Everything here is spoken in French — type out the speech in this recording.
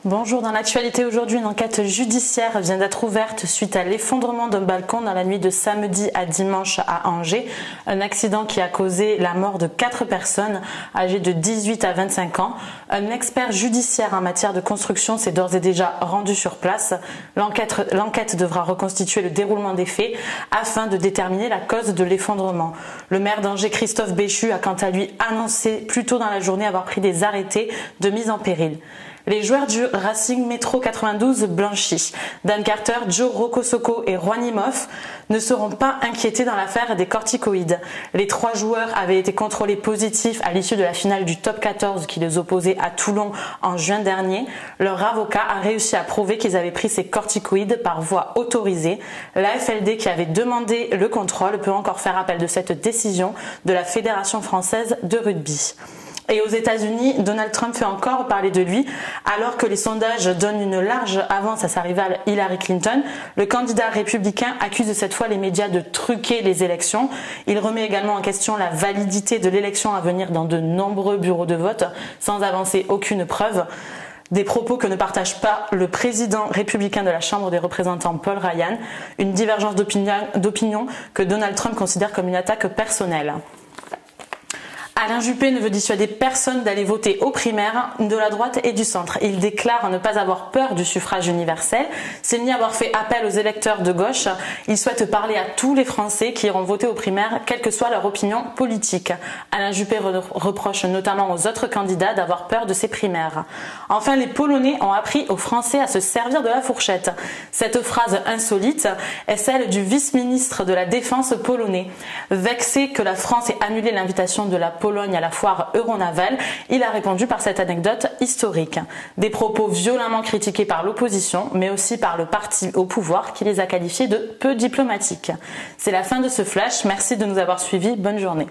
Bonjour, dans l'actualité aujourd'hui, une enquête judiciaire vient d'être ouverte suite à l'effondrement d'un balcon dans la nuit de samedi à dimanche à Angers. Un accident qui a causé la mort de 4 personnes âgées de 18 à 25 ans. Un expert judiciaire en matière de construction s'est d'ores et déjà rendu sur place. L'enquête devra reconstituer le déroulement des faits afin de déterminer la cause de l'effondrement. Le maire d'Angers, Christophe Béchu, a quant à lui annoncé plus tôt dans la journée avoir pris des arrêtés de mise en péril. Les joueurs du Racing Métro 92 blanchis, Dan Carter, Joe Rokosoko et Rouanimov, ne seront pas inquiétés dans l'affaire des corticoïdes. Les 3 joueurs avaient été contrôlés positifs à l'issue de la finale du Top 14 qui les opposait à Toulon en juin dernier. Leur avocat a réussi à prouver qu'ils avaient pris ces corticoïdes par voie autorisée. La FLD, qui avait demandé le contrôle, peut encore faire appel de cette décision de la Fédération française de rugby. Et aux États-Unis, Donald Trump fait encore parler de lui. Alors que les sondages donnent une large avance à sa rivale Hillary Clinton, le candidat républicain accuse cette fois les médias de truquer les élections. Il remet également en question la validité de l'élection à venir dans de nombreux bureaux de vote, sans avancer aucune preuve. Des propos que ne partage pas le président républicain de la Chambre des représentants, Paul Ryan. Une divergence d'opinion que Donald Trump considère comme une attaque personnelle. Alain Juppé ne veut dissuader personne d'aller voter aux primaires de la droite et du centre. Il déclare ne pas avoir peur du suffrage universel. C'est ni avoir fait appel aux électeurs de gauche. Il souhaite parler à tous les Français qui iront voter aux primaires, quelle que soit leur opinion politique. Alain Juppé reproche notamment aux autres candidats d'avoir peur de ces primaires. Enfin, les Polonais ont appris aux Français à se servir de la fourchette. Cette phrase insolite est celle du vice-ministre de la Défense polonais. Vexé que la France ait annulé l'invitation de la Pologne à la foire Euronaval, il a répondu par cette anecdote historique. Des propos violemment critiqués par l'opposition, mais aussi par le parti au pouvoir qui les a qualifiés de peu diplomatiques. C'est la fin de ce flash, merci de nous avoir suivis, bonne journée.